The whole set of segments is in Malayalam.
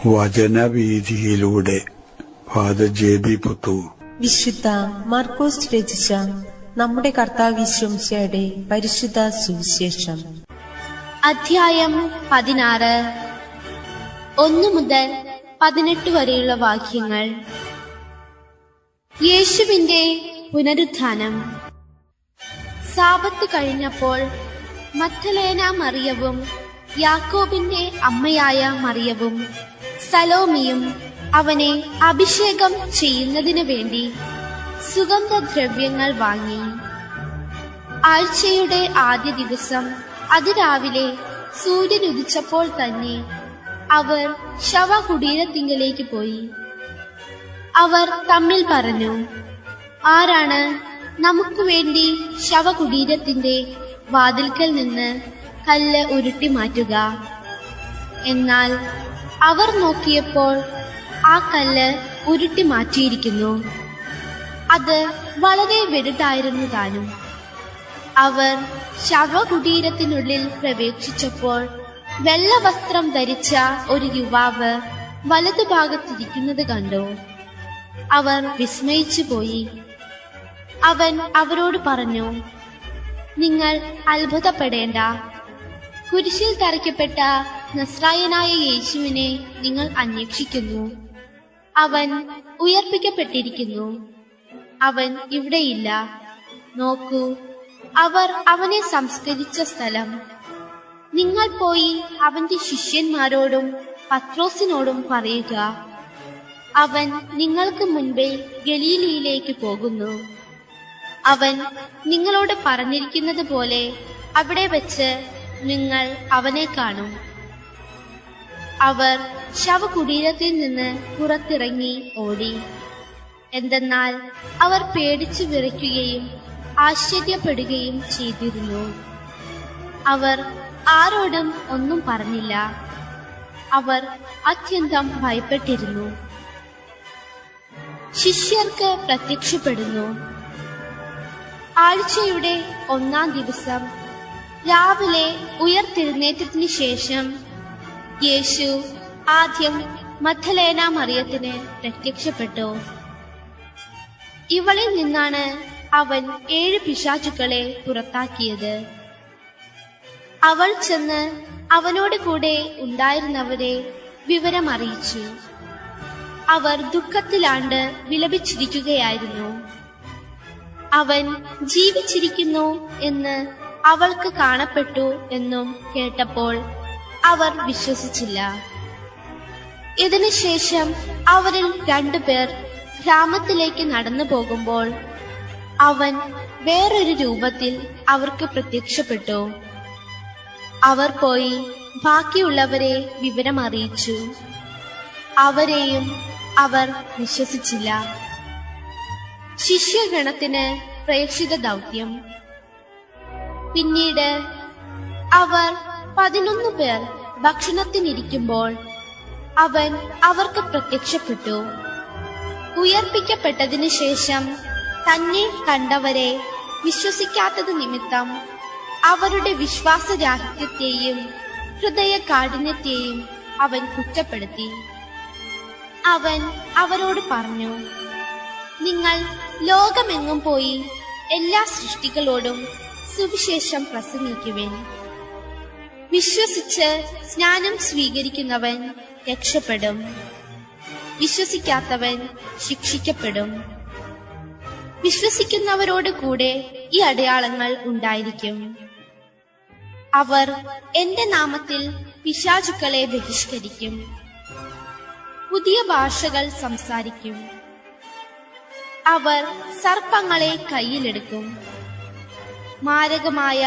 വചനവീഥിയിലൂടെ ഫാദർ ജെ.ബി. പുത്തൂർ. വിശുദ്ധ മാർക്കോസ് രചിച്ച നമ്മുടെ കർത്താവിശ്വംശയുടെ പരിശുദ്ധ സുവിശേഷം. അധ്യായം 16, 1 മുതൽ 18 വരെയുള്ള വാക്യങ്ങൾ. യേശുവിന്റെ പുനരുത്ഥാനം. സാബത്ത് കഴിഞ്ഞപ്പോൾ മഗ്ദലേന മറിയവും യാക്കോബിന്റെ അമ്മയായ മറിയവും സലോമിയും അവനെ അഭിഷേകം ചെയ്യുന്നതിനു വേണ്ടി സുഗന്ധദ്രവ്യങ്ങൾ വാങ്ങി. ആഴ്ചയുടെ ആദ്യ ദിവസം അതിരാവിലെ സൂര്യൻ ഉദിച്ചപ്പോൾ തന്നെ അവർ ശവകുടീരത്തിങ്കലേക്ക് പോയി. അവർ തമ്മിൽ പറഞ്ഞു, ആരാണ് നമുക്ക് വേണ്ടി ശവകുടീരത്തിന്റെ വാതിൽക്കൽ നിന്ന് കല്ല് ഉരുട്ടി മാറ്റുക? എന്നാൽ അവർ നോക്കിയപ്പോൾ ആ കല്ല് ഉരുട്ടി മാറ്റിയിരിക്കുന്നു. അത് വളരെ വലുതായിരുന്നു താനും. അവർ ശവകുടീരത്തിനുള്ളിൽ പ്രവേശിച്ചപ്പോൾ വെള്ളവസ്ത്രം ധരിച്ച ഒരു യുവാവ് വലതുഭാഗത്തിരിക്കുന്നത് കണ്ടു. അവർ വിസ്മയിച്ചു പോയി. അവൻ അവരോട് പറഞ്ഞു, നിങ്ങൾ അത്ഭുതപ്പെടേണ്ട. കുരിശിൽ തറയ്ക്കപ്പെട്ട നസ്രായനായ യേശുവിനെ നിങ്ങൾ അന്വേഷിക്കുന്നു. അവൻ ഉയർപ്പിക്കപ്പെട്ടിരിക്കുന്നു. അവൻ ഇവിടെയില്ല. നോക്കൂ, അവർ അവനെ സംസ്കരിച്ച സ്ഥലം. നിങ്ങൾ പോയി അവന്റെ ശിഷ്യന്മാരോടും പത്രോസിനോടും പറയുക, അവൻ നിങ്ങൾക്ക് മുൻപേ ഗലീലയിലേക്ക് പോകുന്നു. അവൻ നിങ്ങളോട് പറഞ്ഞിരിക്കുന്നത് പോലെ അവിടെ വെച്ച് നിങ്ങൾ അവനെ കാണും. അവർ ശവകുടീരത്തിൽ നിന്ന് പുറത്തിറങ്ങി ഓടി. എന്തെന്നാൽ അവർ പേടിച്ചു വിറയ്ക്കുകയും ആശ്ചര്യപ്പെടുകയും ചെയ്തിരുന്നു. അവർ ആരോടും ഒന്നും പറഞ്ഞില്ല. അവർ അത്യന്തം ഭയപ്പെട്ടിരുന്നു. ശിഷ്യർക്ക് പ്രത്യക്ഷപ്പെടുന്നു. ആഴ്ചയുടെ 1-ാം ദിവസം രാവിലെ ഉയർത്തെഴുന്നേറ്റത്തിന് ശേഷം യേശു ആദ്യം മഗ്ദലേന മറിയത്തിന് പ്രത്യക്ഷപ്പെട്ടു. ഇവളിൽ നിന്നാണ് അവൻ 7 പിശാചുക്കളെ പുറത്താക്കിയത്. അവൾ ചെന്ന് അവനോട് കൂടെ ഉണ്ടായിരുന്നവരെ വിവരമറിയിച്ചു. അവർ ദുഃഖത്തിലാണ്ട് വിലപിച്ചിരിക്കുകയായിരുന്നു. അവൻ ജീവിച്ചിരിക്കുന്നു എന്ന് അവൾക്ക് കാണപ്പെട്ടു എന്നും കേട്ടപ്പോൾ അവർ വിശ്വസിച്ചില്ല. ഇതിനുശേഷം അവരിൽ 2 പേർ ഗ്രാമത്തിലേക്ക് നടന്നു പോകുമ്പോൾ അവൻ വേറൊരു രൂപത്തിൽ അവർക്ക് പ്രത്യക്ഷപ്പെട്ടു. അവർ പോയി ബാക്കിയുള്ളവരെ വിവരമറിയിച്ചു. അവരെയും അവർ വിശ്വസിച്ചില്ല. ശിഷ്യഗണത്തിന് പ്രേക്ഷിത ദൗത്യം. പിന്നീട് അവർ 11 പേർ ഭക്ഷണത്തിനിരിക്കുമ്പോൾ അവൻ അവർക്ക് പ്രത്യക്ഷപ്പെട്ടു. ഉയർപ്പിക്കപ്പെട്ടതിനു ശേഷം തന്നെ കണ്ടവരെ വിശ്വസിക്കാത്തത് നിമിത്തം അവരുടെ വിശ്വാസരാഹിത്യത്തെയും ഹൃദയ കാഠിന്യത്തെയും അവൻ കുറ്റപ്പെടുത്തി. അവൻ അവരോട് പറഞ്ഞു, നിങ്ങൾ ലോകമെങ്ങും പോയി എല്ലാ സൃഷ്ടികളോടും സുവിശേഷം പ്രസംഗിക്കുവിൻ. വിശ്വസിച്ച് സ്നാനം സ്വീകരിക്കുന്നവൻ രക്ഷപ്പെടും, വിശ്വസിക്കാത്തവൻ ശിക്ഷിക്കപ്പെടും. വിശ്വസിക്കുന്നവരോട് കൂടെ ഈ അടയാളങ്ങൾ ഉണ്ടായിരിക്കും. അവർ എന്റെ നാമത്തിൽ പിശാചുക്കളെ ബഹിഷ്കരിക്കും, പുതിയ ഭാഷകൾ സംസാരിക്കും, അവർ സർപ്പങ്ങളെ കയ്യിലെടുക്കും, മാരകമായ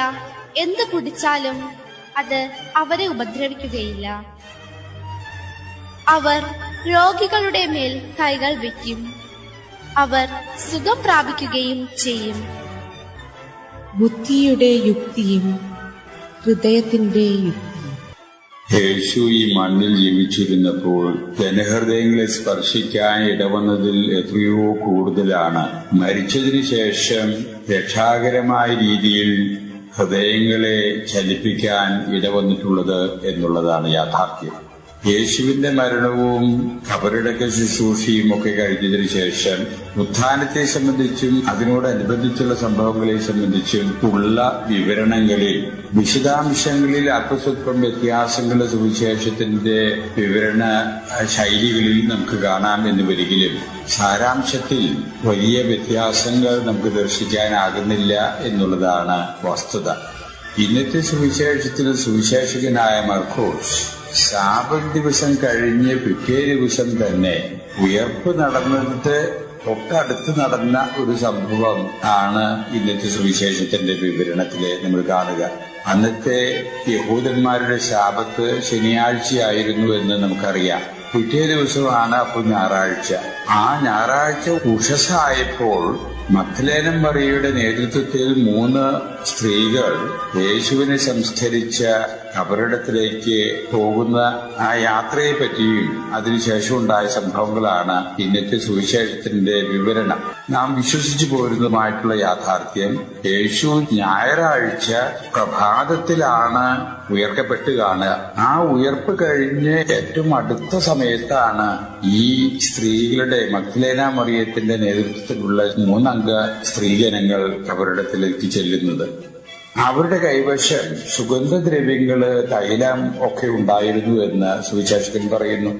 എന്ത് കുടിച്ചാലും അത് അവരെ ഉപദ്രവിക്കുകയില്ല. അവർ രോഗികളുടെ മേൽ കൈകൾ വയ്ക്കും, അവർ സുഖം പ്രാപിക്കുകയും ചെയ്യും. ബുദ്ധിയുടെ യുക്തിയും ഹൃദയത്തിന്റെ യുക്തിയും. യേശു ഈ മണ്ണിൽ ജീവിച്ചിരുന്നപ്പോൾ ജനഹൃദയങ്ങളെ സ്പർശിക്കാൻ ഇടവന്നതിൽ എത്രയോ കൂടുതലാണ് മരിച്ചതിനു ശേഷം രക്ഷാകരമായ രീതിയിൽ ഹൃദയങ്ങളെ ചലിപ്പിക്കാൻ ഇടവന്നിട്ടുള്ളത് എന്നുള്ളതാണ് യാഥാർത്ഥ്യം. യേശുവിന്റെ മരണവും ഖബറടക്ക ശുശ്രൂഷയും ഒക്കെ കഴിഞ്ഞതിനു ശേഷം ഉത്ഥാനത്തെ സംബന്ധിച്ചും അതിനോടനുബന്ധിച്ചുള്ള സംഭവങ്ങളെ സംബന്ധിച്ചും ഉള്ള വിവരണങ്ങളിൽ വിശദാംശങ്ങളിൽ അല്പസ്വല്പം വ്യത്യാസങ്ങൾ സുവിശേഷത്തിന്റെ വിവരണ ശൈലികളിൽ നമുക്ക് കാണാം എന്ന് വരികിലും സാരാംശത്തിൽ വലിയ വ്യത്യാസങ്ങൾ നമുക്ക് ദർശിക്കാനാകുന്നില്ല എന്നുള്ളതാണ് വസ്തുത. ഇന്നത്തെ സുവിശേഷത്തിന് സുവിശേഷകനായ മർക്കോസ് ശാബത്ത് ദിവസം കഴിഞ്ഞ് പിറ്റേ ദിവസം തന്നെ ഉയർപ്പ് നടന്നിട്ട് തൊട്ടടുത്ത് നടന്ന ഒരു സംഭവം ആണ് ഇന്നത്തെ സുവിശേഷത്തിന്റെ വിവരണത്തില് നമ്മൾ കാണുക. അന്നത്തെ യഹൂദന്മാരുടെ ശാബത്ത് ശനിയാഴ്ചയായിരുന്നു എന്ന് നമുക്കറിയാം. പിറ്റേ ദിവസമാണ് അപ്പോൾ ഞായറാഴ്ച. ആ ഞായറാഴ്ച ഉഷസായപ്പോൾ മഗ്ദലേന മറിയയുടെ നേതൃത്വത്തിൽ 3 സ്ത്രീകൾ യേശുവിനെ സംസ്കരിച്ച ഖബറിടത്തിലേക്ക് പോകുന്ന ആ യാത്രയെ പറ്റിയും അതിനുശേഷം ഉണ്ടായ സംഭവങ്ങളാണ് ഇന്നത്തെ സുവിശേഷത്തിന്റെ വിവരണം. നാം വിശ്വസിച്ചു പോരുന്നതുമായിട്ടുള്ള യാഥാർത്ഥ്യം, യേശു ഞായറാഴ്ച പ്രഭാതത്തിലാണ് ഉയർക്കപ്പെട്ട് കാണുക. ആ ഉയർപ്പ് കഴിഞ്ഞ് ഏറ്റവും അടുത്ത സമയത്താണ് ഈ സ്ത്രീകളുടെ മഗ്ദലേന മറിയത്തിന്റെ നേതൃത്വത്തിലുള്ള 3 അംഗ സ്ത്രീജനങ്ങൾ ഖബറിടത്തിലേക്ക് ചെല്ലുന്നത്. അവരുടെ കൈവശം സുഗന്ധദ്രവ്യങ്ങള്, തൈലം ഒക്കെ ഉണ്ടായിരുന്നു എന്ന് സുവിശേഷകൻ പറയുന്നു.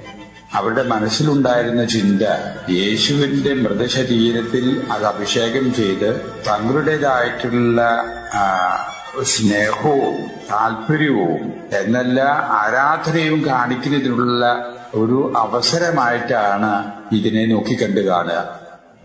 അവരുടെ മനസ്സിലുണ്ടായിരുന്ന ചിന്ത യേശുവിന്റെ മൃതശരീരത്തിൽ അത് അഭിഷേകം ചെയ്ത് തങ്ങളുടേതായിട്ടുള്ള സ്നേഹവും താല്പര്യവും എന്നല്ല ആരാധനയും കാണിക്കുന്നതിനുള്ള ഒരു അവസരമായിട്ടാണ് ഇതിനെ നോക്കിക്കണ്ടു കാണുക.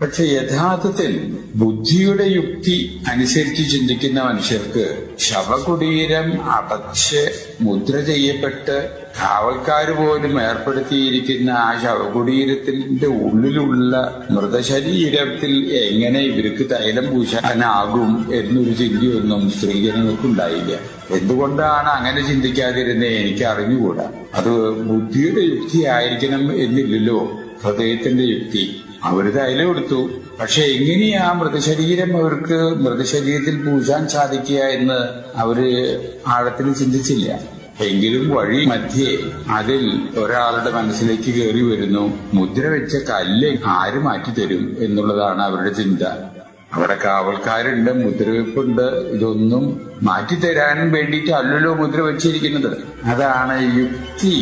പക്ഷെ യഥാർത്ഥത്തിൽ ബുദ്ധിയുടെ യുക്തി അനുസരിച്ച് ചിന്തിക്കുന്ന മനുഷ്യർക്ക് ശവകുടീരം അടച്ച് മുദ്ര ചെയ്യപ്പെട്ട് കാവൽക്കാര് പോലും ഏർപ്പെടുത്തിയിരിക്കുന്ന ആ ശവകുടീരത്തിന്റെ ഉള്ളിലുള്ള മൃതശരീരത്തിൽ എങ്ങനെ ഇവർക്ക് തൈലം പൂശാനാകും എന്നൊരു ചിന്തയൊന്നും സ്ത്രീജനങ്ങൾക്കുണ്ടായില്ല. എന്തുകൊണ്ടാണ് അങ്ങനെ ചിന്തിക്കാതിരുന്നത് എനിക്ക് അറിഞ്ഞുകൂടാ. അത് ബുദ്ധിയുടെ യുക്തി ആയിരിക്കണം എന്നില്ലല്ലോ, ഹൃദയത്തിന്റെ യുക്തി. അവര് തൈലം എടുത്തു. പക്ഷെ എങ്ങനെയാ മൃതശരീരം അവർക്ക് മൃതശരീരത്തിൽ പൂശാൻ സാധിക്കുക എന്ന് അവര് ആഴത്തിൽ ചിന്തിച്ചില്ല. എങ്കിലും വഴി മധ്യേ അതിൽ ഒരാളുടെ മനസ്സിലേക്ക് കയറി വരുന്നു, മുദ്ര വെച്ച കല്ല് ആര് മാറ്റിത്തരും എന്നുള്ളതാണ് അവരുടെ ചിന്ത. അവിടെ കാവൽക്കാരുണ്ട്, മുദ്രവെപ്പുണ്ട്. ഇതൊന്നും മാറ്റിത്തരാൻ വേണ്ടിയിട്ടല്ലല്ലോ മുദ്ര വെച്ചിരിക്കുന്നത്. അതാണ് യുക്തി.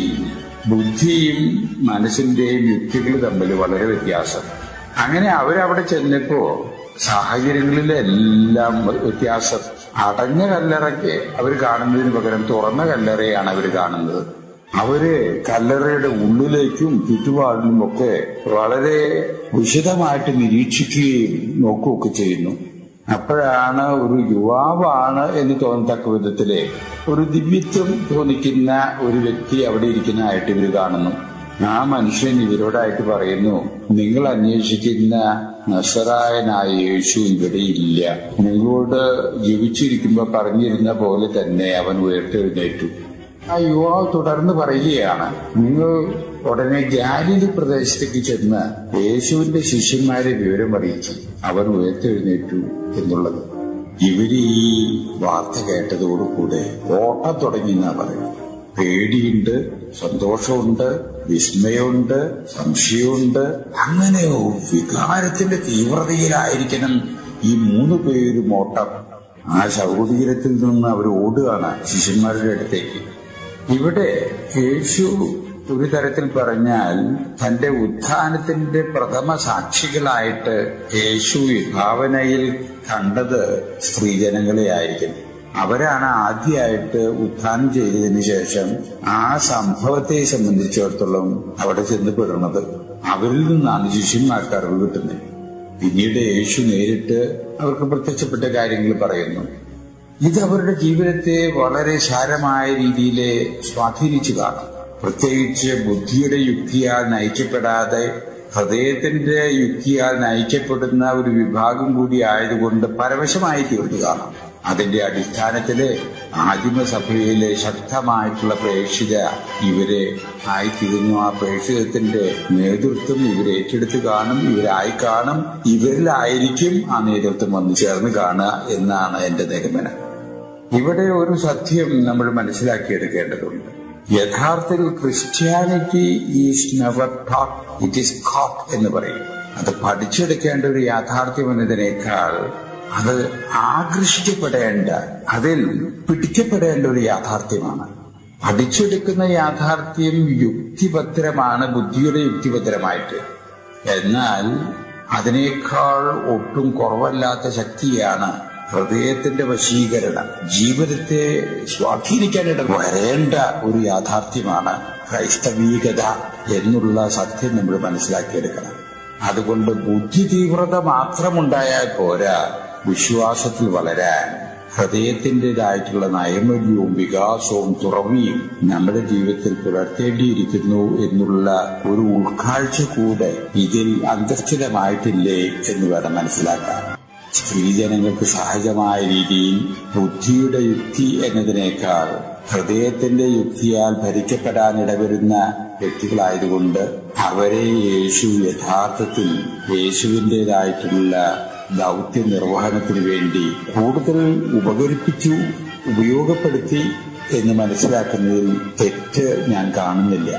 ബുദ്ധിയും മനസ്സിന്റെയും യുക്തികൾ തമ്മിൽ വളരെ വ്യത്യാസം. അങ്ങനെ അവരവിടെ ചെന്നപ്പോ സാഹചര്യങ്ങളിലെല്ലാം വ്യത്യാസം. അടഞ്ഞ കല്ലറയ്ക്ക് അവർ കാണുന്നതിന് പകരം തുറന്ന കല്ലറയാണ് അവർ കാണുന്നത്. അവര് കല്ലറയുടെ ഉള്ളിലേക്കും ചുറ്റുപാടിലും ഒക്കെ വളരെ വിശദമായിട്ട് നിരീക്ഷിക്കുകയും നോക്കുകയൊക്കെ ചെയ്യുന്നു. അപ്പോഴാണ് ഒരു യുവാവാണ് എന്ന് തോന്നത്തക്ക വിധത്തില് ഒരു ദിവ്യത്വം തോന്നിക്കുന്ന ഒരു വ്യക്തി അവിടെ ഇരിക്കുന്നതായിട്ട് ഇവർ കാണുന്നു. ആ മനുഷ്യൻ ഇവരോടായിട്ട് പറയുന്നു, നിങ്ങൾ അന്വേഷിക്കുന്ന നസറായനായ യേശു ഇവിടെ ഇല്ല. നിങ്ങളോട് ജീവിച്ചിരിക്കുമ്പോ പറഞ്ഞിരുന്ന പോലെ തന്നെ അവൻ ഉയർത്തെഴുന്നേറ്റു. ആ യുവാവ് തുടർന്ന് പറയുകയാണ്, നിങ്ങൾ ഉടനെ ഗാലിലി പ്രദേശത്തേക്ക് ചെന്ന് യേശുവിന്റെ ശിഷ്യന്മാരെ വിവരം അറിയിച്ചു, അവൻ ഉയർത്തെഴുന്നേറ്റു എന്നുള്ളത്. ഇവര് ഈ വാർത്ത കേട്ടതോടുകൂടെ ഓട്ടം തുടങ്ങി എന്നാ പറയുന്നത്. പേടിയുണ്ട്, സന്തോഷമുണ്ട്, വിസ്മയമുണ്ട്, സംശയമുണ്ട്. അങ്ങനെ വികാരത്തിന്റെ തീവ്രതയിലായിരിക്കണം ഈ 3 പേരും ഓട്ടം. ആ ശവകുടീരത്തിൽ നിന്ന് അവർ ഓടുകയാണ് ശിഷ്യന്മാരുടെ അടുത്തേക്ക്. ഇവിടെ യേശു ഒരു തരത്തിൽ പറഞ്ഞാൽ തന്റെ ഉത്ഥാനത്തിന്റെ പ്രഥമ സാക്ഷികളായിട്ട് യേശു ഭാവനയിൽ കണ്ടത് സ്ത്രീജനങ്ങളെ ആയിരിക്കും. അവരാണ് ആദ്യമായിട്ട് ഉത്ഥാനം ചെയ്തതിന് ശേഷം ആ സംഭവത്തെ സംബന്ധിച്ചിടത്തോളം അവിടെ ചെന്നപ്പെടുന്നത്. അവരിൽ നിന്നാണ് ശിഷ്യന്മാർക്ക് അറിവ് കിട്ടുന്നത്. പിന്നീട് യേശു നേരിട്ട് അവർക്ക് പ്രത്യക്ഷപ്പെട്ട കാര്യങ്ങൾ പറയുന്നു. ഇത് അവരുടെ ജീവിതത്തെ വളരെ സാരമായ രീതിയിൽ സ്വാധീനിച്ചു കാണും. പ്രത്യേകിച്ച് ബുദ്ധിയുടെ യുക്തിയാൽ നയിക്കപ്പെടാതെ ഹൃദയത്തിന്റെ യുക്തിയാൽ നയിക്കപ്പെടുന്ന ഒരു വിഭാഗം കൂടി ആയതുകൊണ്ട് പരവശമായി തീർന്നു കാണാം. അതിന്റെ അടിസ്ഥാനത്തില് ആദിമസഭയിലെ ശക്തമായിട്ടുള്ള പ്രേക്ഷിത ഇവരെ ആയിത്തീരുന്നു. ആ പ്രേക്ഷിതത്തിന്റെ നേതൃത്വം ഇവരെ ഏറ്റെടുത്ത് കാണും, ഇവരായി കാണും, ഇവരിലായിരിക്കും ആ നേതൃത്വം വന്നു ചേർന്ന് കാണുക എന്നാണ് എന്റെ നിഗമനം. ഇവിടെ ഒരു സത്യം നമ്മൾ മനസ്സിലാക്കിയെടുക്കേണ്ടതുണ്ട്. യഥാർത്ഥത്തിൽ Christianity is never taught, it is caught എന്ന് പറയും. അത് പഠിച്ചെടുക്കേണ്ട ഒരു യാഥാർത്ഥ്യം എന്നതിനേക്കാൾ അത് ആകർഷിക്കപ്പെടേണ്ട, അതിൽ പിടിക്കപ്പെടേണ്ട ഒരു യാഥാർത്ഥ്യമാണ്. പഠിച്ചെടുക്കുന്ന യാഥാർത്ഥ്യം യുക്തിഭദ്രമാണ്, ബുദ്ധിയുടെ യുക്തിഭദ്രമായിട്ട്. എന്നാൽ അതിനേക്കാൾ ഒട്ടും കുറവല്ലാത്ത ശക്തിയാണ് ഹൃദയത്തിന്റെ വശീകരണം. ജീവിതത്തെ സ്വാധീനിക്കാനിട വരേണ്ട ഒരു യാഥാർത്ഥ്യമാണ് ക്രൈസ്തവീകത എന്നുള്ള സത്യം നമ്മൾ മനസ്സിലാക്കിയെടുക്കണം. അതുകൊണ്ട് ബുദ്ധി തീവ്രത മാത്രമുണ്ടായാൽ പോരാ, വിശ്വാസത്തിൽ വളരാൻ ഹൃദയത്തിൻ്റെതായിട്ടുള്ള നൈർമല്യവും വികാസവും തുറവിയും നമ്മുടെ ജീവിതത്തിൽ പുലർത്തേണ്ടിയിരിക്കുന്നു എന്നുള്ള ഒരു ഉൾക്കാഴ്ച കൂടെ ഇതിൽ അന്തർസ്ഥിതമായിട്ടില്ലേ എന്ന് വേണം മനസ്സിലാക്കാൻ. സ്ത്രീജനങ്ങൾക്ക് സഹജമായ രീതിയിൽ ബുദ്ധിയുടെ യുക്തി എന്നതിനേക്കാൾ ഹൃദയത്തിന്റെ യുക്തിയാൽ ഭരിക്കപ്പെടാനിടവരുന്ന വ്യക്തികളായതുകൊണ്ട് അവരെ യേശു യഥാർത്ഥത്തിൽ യേശുവിൻ്റെതായിട്ടുള്ള ദൗത്യ നിർവഹണത്തിന് വേണ്ടി കൂടുതൽ ഉപകരിപ്പിച്ചു, ഉപയോഗപ്പെടുത്തി എന്ന് മനസ്സിലാക്കുന്നതിൽ തെറ്റ് ഞാൻ കാണുന്നില്ല.